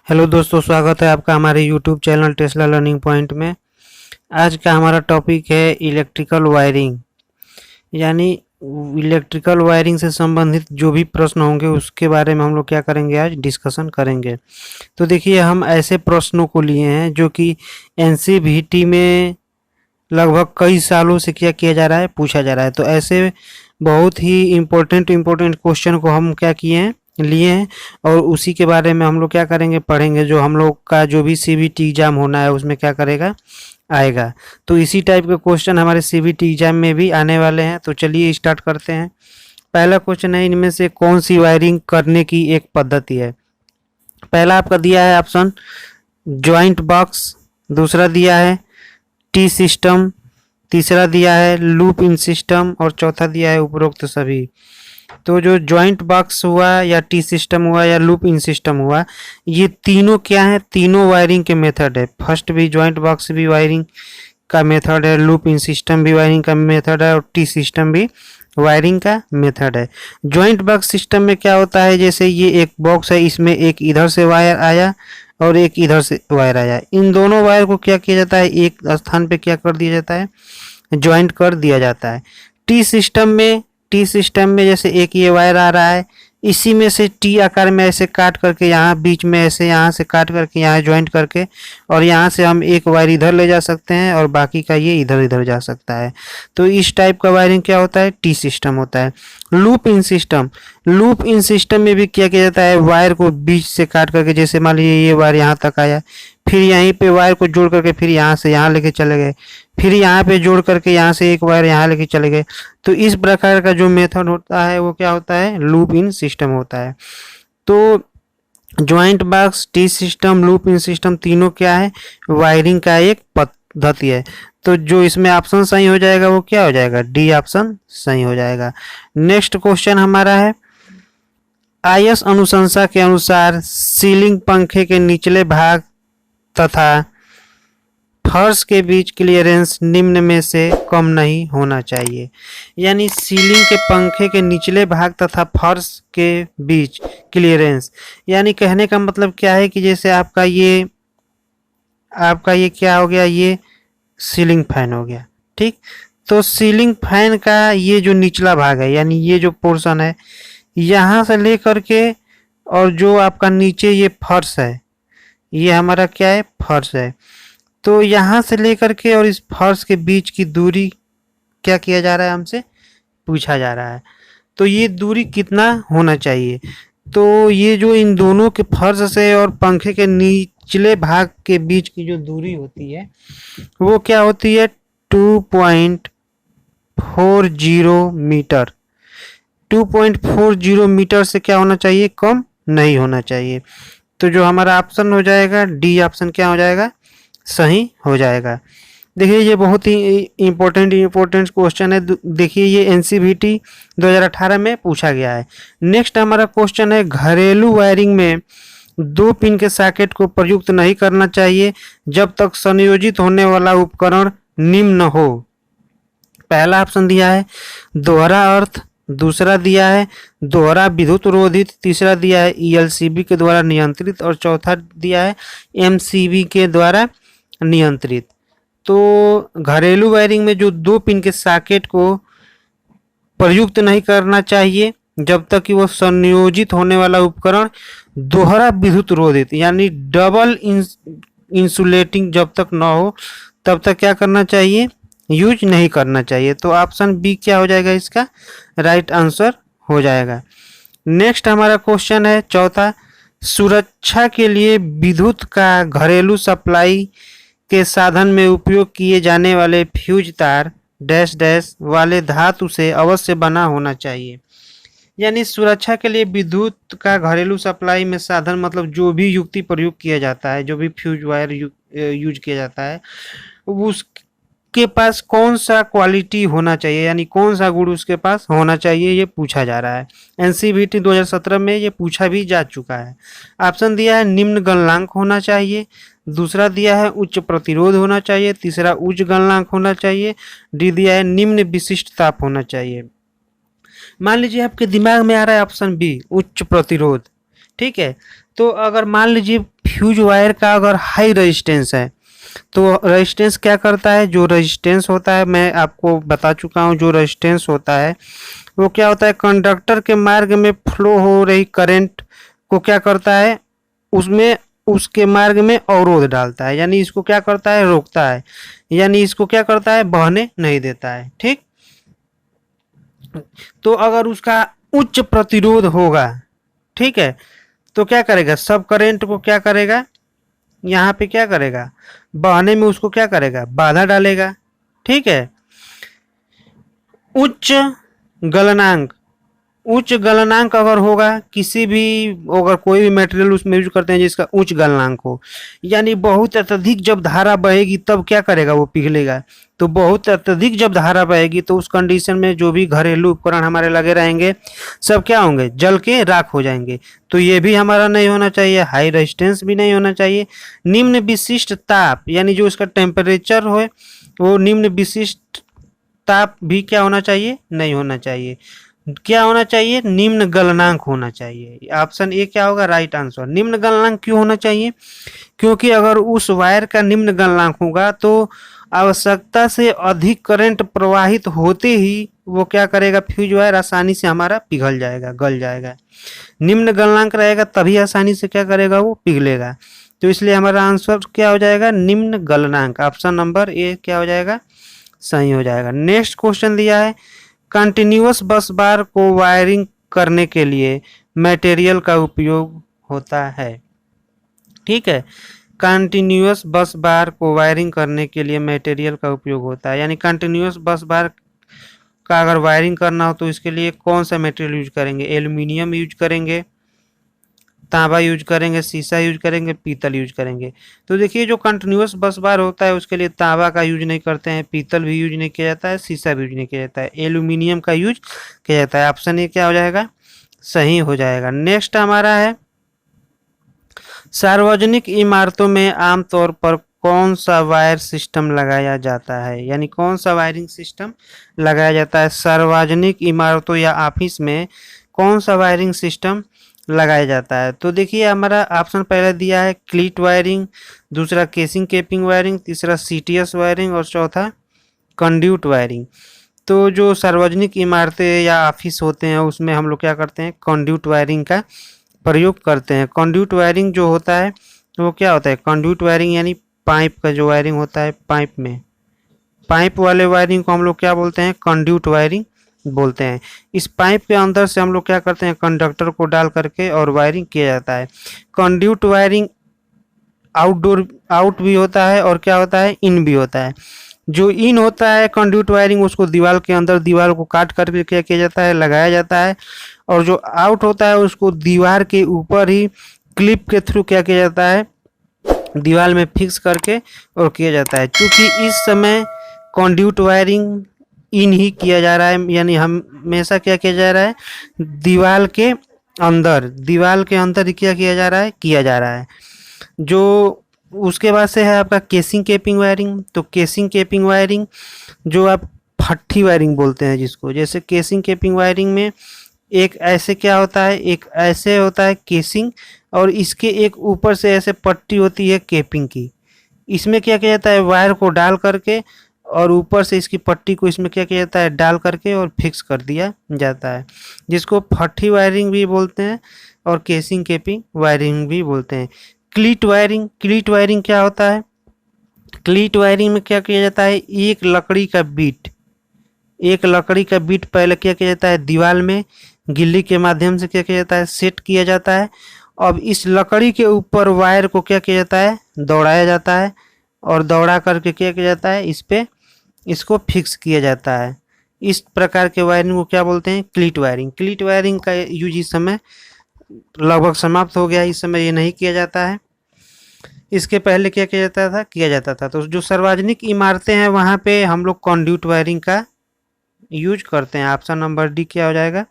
Hello दोस्तों, स्वागत है आपका हमारे YouTube channel Tesla learning point में। आज का हमारा टॉपिक है इलेक्ट्रिकल वायरिंग, यानी इलेक्ट्रिकल वायरिंग से संबंधित जो भी प्रश्न होंगे उसके बारे में हम लोग क्या करेंगे, आज डिस्कशन करेंगे। तो देखिए, हम ऐसे प्रश्नों को लिए हैं जो कि एनसीवीटी में लगभग कई सालों से क्या किया जा रहा है, पूछा जा रहा है। तो ऐसे बहुत ही इम्पोर्टेंट क्वेश्चन को हम क्या किए हैं, लिए हैं, और उसी के बारे में हम लोग क्या करेंगे, पढ़ेंगे। जो हम लोग का जो भी सीबीटी एग्जाम होना है उसमें क्या करेगा, आएगा। तो इसी टाइप के क्वेश्चन हमारे सीबीटी एग्जाम में भी आने वाले हैं। तो चलिए स्टार्ट करते हैं। पहला क्वेश्चन है, इनमें से कौन सी वायरिंग करने की एक पद्धति है। पहला आपका दिया है ऑप्शन ज्वाइंट बॉक्स, दूसरा दिया है टी सिस्टम, तीसरा दिया है लूप इन सिस्टम, और चौथा दिया है उपरोक्त सभी। तो जो जॉइंट बॉक्स हुआ या टी सिस्टम हुआ या लूप इन सिस्टम हुआ, ये तीनों क्या है, तीनों वायरिंग के मेथड है। फर्स्ट भी जॉइंट बॉक्स भी वायरिंग का मेथड है, लूप इन सिस्टम भी वायरिंग का मेथड है, और टी सिस्टम भी वायरिंग का मेथड है। जॉइंट बॉक्स सिस्टम में क्या होता है, जैसे ये एक बॉक्स है, इसमें एक इधर से वायर आया और एक इधर से वायर आया। इन दोनों वायर को क्या किया जाता है, एक स्थान पे क्या कर दिया जाता है, ज्वाइंट कर दिया जाता है। टी सिस्टम में जैसे एक ये वायर आ रहा है, इसी में से टी आकार में ऐसे काट करके यहाँ बीच में ऐसे यहाँ से काट करके यहाँ ज्वाइंट करके, और यहाँ से हम एक वायर इधर ले जा सकते हैं और बाकी का ये इधर इधर जा सकता है। तो इस टाइप का वायरिंग क्या होता है, टी सिस्टम होता है। लूप इन सिस्टम में भी क्या किया जाता है, वायर को बीच से काट करके, जैसे मान लीजिए ये वायर यहाँ तक आया, फिर यहीं पे वायर को जोड़ करके फिर यहाँ से यहाँ लेके चले गए, फिर यहाँ पे जोड़ करके यहाँ से एक वायर यहाँ लेके चले गए। तो इस प्रकार का जो मेथड होता है वो क्या होता है, लूप इन सिस्टम होता है। तो joint box, T system, loop in system तीनों क्या है, वायरिंग का एक पद्धति है। तो जो इसमें ऑप्शन सही हो जाएगा वो क्या हो जाएगा, डी ऑप्शन सही हो जाएगा। नेक्स्ट क्वेश्चन हमारा है, आईएस अनुशंसा के अनुसार सीलिंग पंखे के निचले भाग तथा फर्श के बीच क्लियरेंस निम्न में से कम नहीं होना चाहिए। यानी सीलिंग के पंखे के निचले भाग तथा फर्श के बीच क्लियरेंस, यानी कहने का मतलब क्या है कि जैसे आपका ये क्या हो गया, ये सीलिंग फैन हो गया, ठीक। तो सीलिंग फैन का ये जो निचला भाग है, यानी ये जो पोर्शन है, यहाँ से लेकर के और जो आपका नीचे ये फर्श है, ये हमारा क्या है, फर्श है। तो यहाँ से लेकर के और इस फर्श के बीच की दूरी क्या किया जा रहा है, हमसे पूछा जा रहा है। तो ये दूरी कितना होना चाहिए, तो ये जो इन दोनों के फर्श से और पंखे के निचले भाग के बीच की जो दूरी होती है वो क्या होती है, 2.40 मीटर। 2.40 मीटर से क्या होना चाहिए, कम नहीं होना चाहिए। तो जो हमारा ऑप्शन हो जाएगा, डी ऑप्शन क्या हो जाएगा, सही हो जाएगा। देखिए, ये बहुत ही इम्पोर्टेंट क्वेश्चन है। देखिए, ये एनसीवीटी 2018 में पूछा गया है। नेक्स्ट हमारा क्वेश्चन है, घरेलू वायरिंग में 2 पिन के सॉकेट को प्रयुक्त नहीं करना चाहिए जब तक संयोजित होने वाला उपकरण निम्न हो। पहला ऑप्शन दिया है दोहरा अर्थ, दूसरा दिया है दोहरा विद्युत रोधित, तीसरा दिया है ईएलसीबी के द्वारा नियंत्रित, और चौथा दिया है एमसीबी के द्वारा नियंत्रित। तो घरेलू वायरिंग में जो 2 पिन के सॉकेट को प्रयुक्त नहीं करना चाहिए जब तक कि वो संयोजित होने वाला उपकरण दोहरा विद्युत रोधित, यानी डबल इंसुलेटिंग जब तक ना हो तब तक क्या करना चाहिए, यूज नहीं करना चाहिए। तो ऑप्शन बी क्या हो जाएगा, इसका राइट आंसर हो जाएगा। नेक्स्ट हमारा क्वेश्चन है चौथा, सुरक्षा के लिए विद्युत का घरेलू सप्लाई के साधन में उपयोग किए जाने वाले फ्यूज तार डैश डैश वाले धातु से अवश्य बना होना चाहिए। यानी सुरक्षा के लिए विद्युत का घरेलू सप्लाई में साधन मतलब जो भी युक्ति प्रयोग किया जाता है, जो भी फ्यूज वायर यूज किया जाता है, उसके पास कौन सा क्वालिटी होना चाहिए, यानी कौन सा गुण उसके पास होना चाहिए, ये पूछा जा रहा है। एनसीवीटी 2017 में ये पूछा भी जा चुका है। ऑप्शन दिया है निम्न गलनांक होना चाहिए, दूसरा दिया है उच्च प्रतिरोध होना चाहिए, तीसरा उच्च गलनांक होना चाहिए, डी दिया है निम्न विशिष्ट ताप होना चाहिए। मान लीजिए आपके दिमाग में आ रहा है ऑप्शन बी, उच्च प्रतिरोध, ठीक है। तो अगर मान लीजिए फ्यूज वायर का अगर हाई रेजिस्टेंस है तो रेजिस्टेंस क्या करता है, जो रेजिस्टेंस होता है मैं आपको बता चुका हूँ, जो रेजिस्टेंस होता है वो क्या होता है, कंडक्टर के मार्ग में फ्लो हो रही करंट को क्या करता है, उसमें उसके मार्ग में अवरोध डालता है, यानी इसको क्या करता है, रोकता है, यानी इसको क्या करता है, बहने नहीं देता है। ठीक, तो अगर उसका उच्च प्रतिरोध होगा, ठीक है, तो क्या करेगा, सब करंट को क्या करेगा, यहाँ पे क्या करेगा, बहने में उसको क्या करेगा, बाधा डालेगा। ठीक है, उच्च गलनांक, उच्च गलनांक अगर होगा किसी भी, अगर कोई भी मटेरियल उसमें यूज करते हैं जिसका उच्च गलनांक हो, यानी बहुत अत्यधिक जब धारा बहेगी तब क्या करेगा, वो पिघलेगा। तो बहुत अत्यधिक जब धारा बहेगी तो उस कंडीशन में जो भी घरेलू उपकरण हमारे लगे रहेंगे सब क्या होंगे, जल के राख हो जाएंगे। तो ये भी हमारा नहीं होना चाहिए, हाई रेजिस्टेंस भी नहीं होना चाहिए। निम्न विशिष्ट ताप, यानी जो इसका टेम्परेचर हो वो निम्न विशिष्ट ताप भी क्या होना चाहिए, नहीं होना चाहिए। क्या होना चाहिए, निम्न गलनांक होना चाहिए। ऑप्शन ए क्या होगा, राइट आंसर। निम्न गलनांक क्यों होना चाहिए, क्योंकि अगर उस वायर का निम्न गलनांक होगा तो आवश्यकता से अधिक करंट प्रवाहित होते ही वो क्या करेगा, फ्यूज वायर आसानी से हमारा पिघल जाएगा, गल जाएगा। निम्न गलनांक रहेगा तभी आसानी से क्या करेगा, वो पिघलेगा। तो इसलिए हमारा आंसर क्या हो जाएगा, निम्न गलनांक। ऑप्शन नंबर ए क्या हो जाएगा, सही हो जाएगा। नेक्स्ट क्वेश्चन दिया है, कंटिन्यूअस बस बार को वायरिंग करने के लिए मटेरियल का उपयोग होता है। ठीक है, कंटिन्यूअस बस बार को वायरिंग करने के लिए मटेरियल का उपयोग होता है, यानी कंटिन्यूअस बस बार का अगर वायरिंग करना हो तो इसके लिए कौन सा मटेरियल यूज करेंगे, एल्यूमिनियम यूज करेंगे, तांबा यूज करेंगे, शीशा यूज करेंगे, पीतल यूज करेंगे। तो देखिए जो कंटिन्यूअस बस बार होता है उसके लिए तांबा का यूज नहीं करते हैं, पीतल भी यूज नहीं किया जाता है, शीशा भी यूज नहीं किया जाता है, एल्यूमिनियम का यूज किया जाता है। ऑप्शन ए क्या हो जाएगा, सही हो जाएगा। नेक्स्ट हमारा है, सार्वजनिक इमारतों में आमतौर पर कौन सा वायर सिस्टम लगाया जाता है, यानी कौन सा वायरिंग सिस्टम लगाया जाता है सार्वजनिक इमारतों या ऑफिस में, कौन सा वायरिंग सिस्टम लगाया जाता है। तो देखिए हमारा ऑप्शन पहले दिया है क्लीट वायरिंग, दूसरा केसिंग केपिंग वायरिंग, तीसरा सीटीएस वायरिंग और चौथा कंड्यूट वायरिंग। तो जो सार्वजनिक इमारतें या ऑफिस होते हैं उसमें हम लोग क्या करते हैं, कंड्यूट वायरिंग का प्रयोग करते हैं। कंड्यूट वायरिंग जो होता है वो क्या होता है, कंड्यूट वायरिंग यानी पाइप का जो वायरिंग होता है, पाइप में, पाइप वाले वायरिंग को हम लोग क्या बोलते हैं, कंड्यूट वायरिंग बोलते हैं। इस पाइप के अंदर से हम लोग क्या करते हैं, कंडक्टर को डाल करके और वायरिंग किया जाता है। कंड्यूट वायरिंग आउटडोर आउट भी होता है और क्या होता है, इन भी होता है। जो इन होता है कंड्यूट वायरिंग उसको दीवार के अंदर, दीवार को काट करके क्या किया जाता है, लगाया जाता है। और जो आउट होता है उसको दीवार के ऊपर ही क्लिप के थ्रू क्या किया जाता है, दीवार में फिक्स करके और किया जाता है। क्योंकि इस समय कंड्यूट वायरिंग इन ही किया जा रहा है, यानी हमेशा क्या किया जा रहा है, दीवार के अंदर, दीवार के अंदर ही क्या किया जा रहा है, किया जा रहा है। जो उसके बाद से है आपका केसिंग केपिंग वायरिंग। तो केसिंग केपिंग वायरिंग जो आप फट्ठी वायरिंग बोलते हैं जिसको, जैसे केसिंग केपिंग वायरिंग में एक ऐसे क्या होता है, एक ऐसे होता है केसिंग और इसके एक ऊपर से ऐसे पट्टी होती है केपिंग की। इसमें क्या किया जाता है, वायर को डाल करके और ऊपर से इसकी पट्टी को इसमें क्या किया जाता है, डाल करके और फिक्स कर दिया जाता है, जिसको फट्ठी वायरिंग भी बोलते हैं और केसिंग केपिंग वायरिंग भी बोलते हैं। क्लीट वायरिंग, क्लीट वायरिंग क्या होता है, क्लीट वायरिंग में क्या किया जाता है, एक लकड़ी का बीट, एक लकड़ी का बीट पहले क्या किया जाता है, दीवार में गिल्ली के माध्यम से क्या किया जाता है, सेट किया जाता है। अब इस लकड़ी के ऊपर वायर को क्या किया जाता है, दौड़ाया जाता है और दौड़ा करके क्या किया जाता है, इस पे इसको फिक्स किया जाता है। इस प्रकार के वायरिंग को क्या बोलते हैं, क्लीट वायरिंग। क्लीट वायरिंग का यूज इस समय लगभग समाप्त हो गया, इस समय ये नहीं किया जाता है। इसके पहले क्या किया जाता था, किया जाता था। तो जो सार्वजनिक इमारतें हैं वहाँ पे हम लोग कंड्यूट वायरिंग का यूज करते हैं। ऑप्शन नंबर डी क्या हो जाएगा,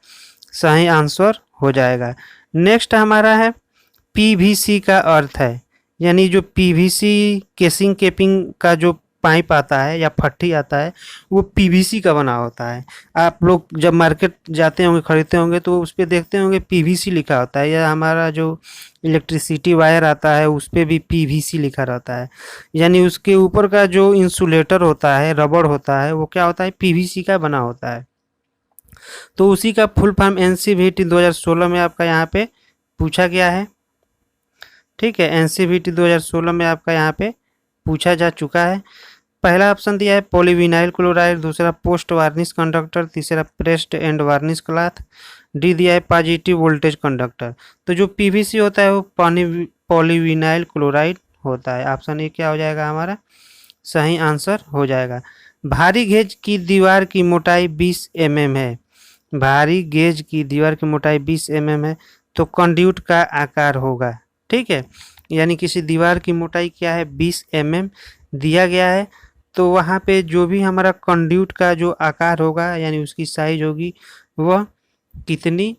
सही आंसर हो जाएगा। नेक्स्ट हमारा है पीवीसी का अर्थ है, यानी जो पीवीसी केसिंग केपिंग का जो पाइप आता है या फट्टी आता है वो पीवीसी का बना होता है। आप लोग जब मार्केट जाते होंगे खरीदते होंगे तो उस पे देखते होंगे पीवीसी लिखा होता है, या हमारा जो इलेक्ट्रिसिटी वायर आता है उस पे भी पीवीसी लिखा रहता है। यानी उसके ऊपर का जो इंसुलेटर होता है, रबड़ होता है, वो क्या होता है, पीवीसी का बना होता है। तो उसी का फुल फॉर्म एनसीवीटी 2016 में आपका यहाँ पे पूछा गया है। ठीक है, एनसीवीटी 2016 में आपका यहाँ पे पूछा जा चुका है। पहला ऑप्शन दिया है पॉलीविनाइल क्लोराइड, दूसरा पोस्ट वार्निश कंडक्टर, तीसरा pressed and varnish cloth, D दिया है पॉजिटिव वोल्टेज कंडक्टर। तो जो पीवीसी होता है वो पॉलीविनाइल क्लोराइड होता है। ऑप्शन ए क्या हो जाएगा हमारा सही आंसर हो जाएगा। भारी गेज की दीवार की मोटाई 20 mm है। भारी गेज की दीवार की मोटाई 20 mm है तो कंड्यूट का आकार होगा। ठीक है, यानी किसी दीवार की मोटाई क्या है 20 mm दिया गया है, तो वहाँ पे जो भी हमारा कंड्यूट का जो आकार होगा यानी उसकी साइज होगी वह कितनी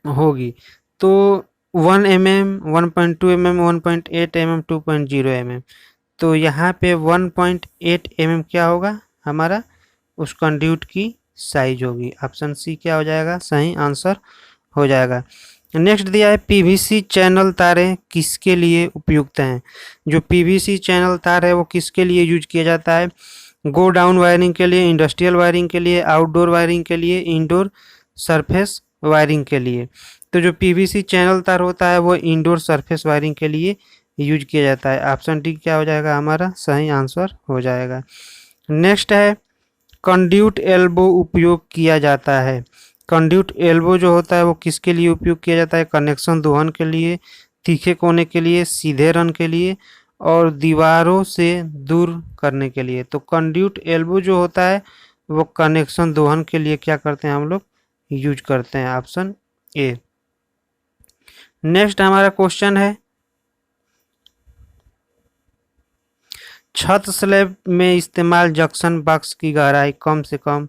होगी। तो 1 mm, 1.2 mm, 1.8 mm, 2.0 mm। तो यहाँ पे 1.8 mm क्या होगा हमारा उस कंड्यूट की साइज होगी। ऑप्शन सी क्या हो जाएगा सही आंसर हो जाएगा। नेक्स्ट दिया है पीवीसी चैनल तारें किसके लिए उपयुक्त हैं। जो पीवीसी चैनल तार है वो किसके लिए यूज किया जाता है, गो डाउन वायरिंग के लिए, इंडस्ट्रियल वायरिंग के लिए, आउटडोर वायरिंग के लिए, इंडोर सरफेस वायरिंग के लिए। तो जो पीवीसी चैनल तार होता है वो इंडोर सरफेस वायरिंग के लिए यूज किया जाता है। ऑप्शन डी क्या हो जाएगा हमारा सही आंसर हो जाएगा। नेक्स्ट है कंड्यूट एल्बो उपयोग किया जाता है। कंड्यूट एल्बो जो होता है वो किसके लिए उपयोग किया जाता है, कनेक्शन दोहन के लिए, तीखे कोने के लिए, सीधे रन के लिए और दीवारों से दूर करने के लिए। तो कंड्यूट एल्बो जो होता है वो कनेक्शन दोहन के लिए क्या करते हैं हम लोग यूज करते हैं। Option A. नेक्स्ट हमारा क्वेश्चन है छत स्लैब में इस्तेमाल जंक्शन बॉक्स की गहराई कम से कम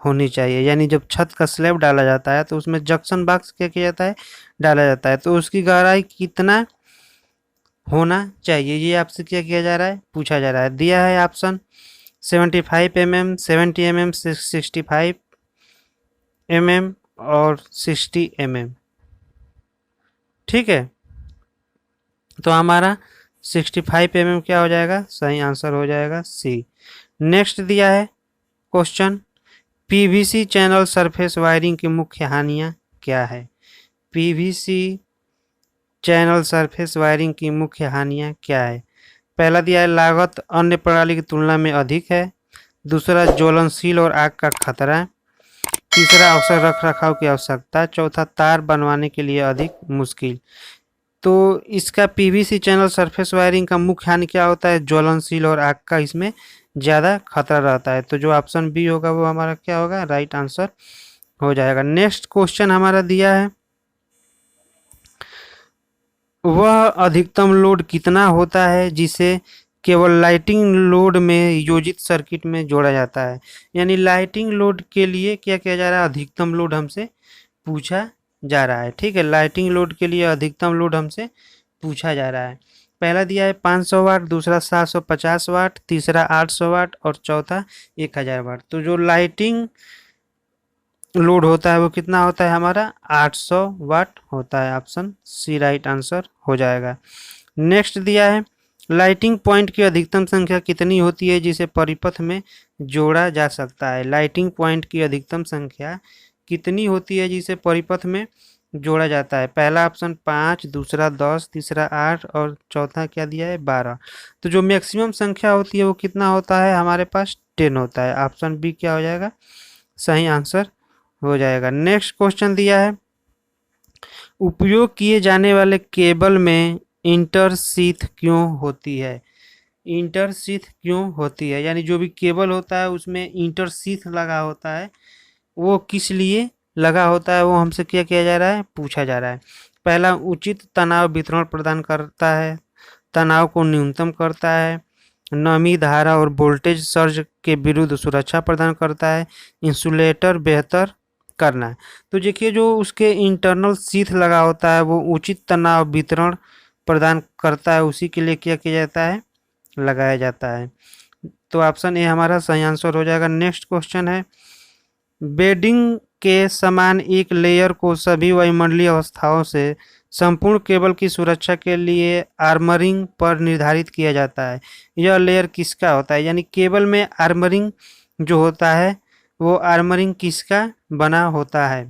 होनी चाहिए। यानी जब छत का स्लैब डाला जाता है तो उसमें जंक्शन बॉक्स क्या किया जाता है डाला जाता है, तो उसकी गहराई कितना होना चाहिए ये आपसे क्या किया जा रहा है पूछा जा रहा है। दिया है ऑप्शन 75 mm, 70 mm, 65 mm और 60 mm। ठीक है, तो हमारा 65 mm क्या हो जाएगा सही आंसर हो जाएगा सी। नेक्स्ट दिया है question PVC channel surface wiring की मुख्य हानियां क्या है। पीवीसी चैनल सरफेस वायरिंग की मुख्य हानियां क्या है। पहला दिया है लागत अन्य प्रणाली की तुलना में अधिक है, दूसरा ज्वलनशील और आग का खतरा, तीसरा अवसर रख रखाव की आवश्यकता, चौथा तार बनवाने के लिए अधिक मुश्किल। तो इसका पीवीसी चैनल सरफेस वायरिंग का मुख्य हानि क्या होता है ज्वलनशील और आग का इसमें ज़्यादा खतरा रहता है। तो जो ऑप्शन बी होगा वो हमारा क्या होगा राइट आंसर हो जाएगा। नेक्स्ट क्वेश्चन हमारा दिया है वह अधिकतम लोड कितना होता है जिसे केवल लाइटिंग लोड में योजित सर्किट में जोड़ा जाता है। यानी लाइटिंग लोड के लिए क्या किया जा रहा है अधिकतम लोड हमसे पूछा जा रहा है। ठीक है, लाइटिंग लोड के लिए अधिकतम लोड हमसे पूछा जा रहा है। पहला दिया है 500 वाट, दूसरा 750 वाट, तीसरा 800 वाट और चौथा 1000 वाट। तो जो लाइटिंग लोड होता है वो कितना होता है हमारा 800 वाट होता है। ऑप्शन सी राइट आंसर हो जाएगा। नेक्स्ट दिया है लाइटिंग पॉइंट की अधिकतम संख्या कितनी होती है जिसे परिपथ में जोड़ा जा सकता है। लाइटिंग पॉइंट की अधिकतम संख्या कितनी होती है जिसे परिपथ में जोड़ा जाता है। पहला ऑप्शन 5, दूसरा 10, तीसरा 8 और चौथा क्या दिया है 12। तो जो मैक्सिमम संख्या होती है वो कितना होता है हमारे पास 10 होता है। ऑप्शन बी क्या हो जाएगा सही आंसर हो जाएगा। नेक्स्ट क्वेश्चन दिया है उपयोग किए जाने वाले केबल में इंटरशीथ क्यों होती है। इंटरशीथ क्यों होती है यानी जो भी केबल होता है उसमें इंटरशीथ लगा होता है वो किस लिए लगा होता है वो हमसे क्या किया जा रहा है पूछा जा रहा है। पहला उचित तनाव वितरण प्रदान करता है, तनाव को न्यूनतम करता है, नमी धारा और वोल्टेज सर्ज के विरुद्ध सुरक्षा प्रदान करता है, इंसुलेटर बेहतर करना है। तो देखिए जो उसके इंटरनल शीथ लगा होता है वो उचित तनाव वितरण प्रदान करता है, उसी के लिए क्या किया जाता है लगाया जाता है। तो ऑप्शन ए हमारा सही आंसर हो जाएगा। नेक्स्ट क्वेश्चन है, बेडिंग के समान एक लेयर को सभी वायुमंडलीय अवस्थाओं से संपूर्ण केबल की सुरक्षा के लिए आर्मरिंग पर निर्धारित किया जाता है। यह लेयर किसका होता है, यानी केबल में आर्मरिंग जो होता है वो आर्मरिंग किसका बना होता है,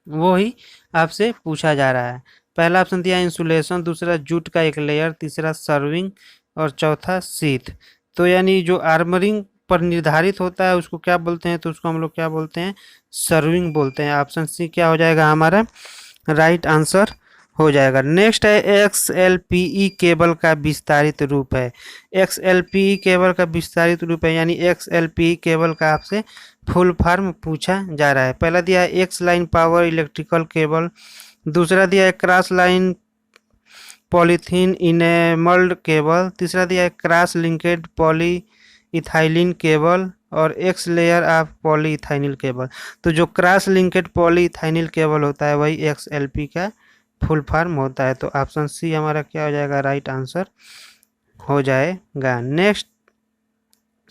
वो ही आपसे पूछा जा रहा है। पहला ऑप्शन दिया इंसुलेशन, दूसरा जूट का एक लेयर, तीसरा सर्विंग और चौथा शीथ। तो यानी जो आर्मरिंग पर निर्धारित होता है उसको क्या बोलते हैं, तो उसको हम लोग क्या बोलते हैं, सर्विंग बोलते हैं। ऑप्शन सी क्या हो जाएगा हमारा राइट आंसर हो जाएगा। नेक्स्ट है XLPE केबल का विस्तारित रूप है। XLPE केबल का विस्तारित रूप है, यानी XLPE केबल का आपसे फुल फॉर्म पूछा जा रहा है। पहला दिया है X line power electrical cable, दूसरा दिया है cross line polythene enamelled cable, तीसरा दिया है cross linked poly ethylene cable और एक्स लेयर ऑफ पॉली इथाइनिल केबल। तो जो क्रॉस लिंकेड पॉली इथाइनिल केबल होता है वही XLP का फुल फॉर्म होता है। तो ऑप्शन सी हमारा क्या हो जाएगा राइट आंसर हो जाएगा। नेक्स्ट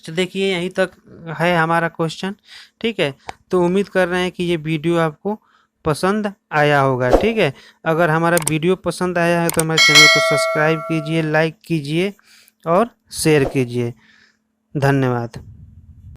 देखिए यहीं तक है हमारा क्वेश्चन, ठीक है। तो उम्मीद कर रहे हैं कि ये वीडियो आपको पसंद आया होगा, ठीक है। अगर हमारा वीडियो पसंद आया है तो हमारे चैनल को सब्सक्राइब कीजिए, लाइक कीजिए और शेयर कीजिए। धन्यवाद।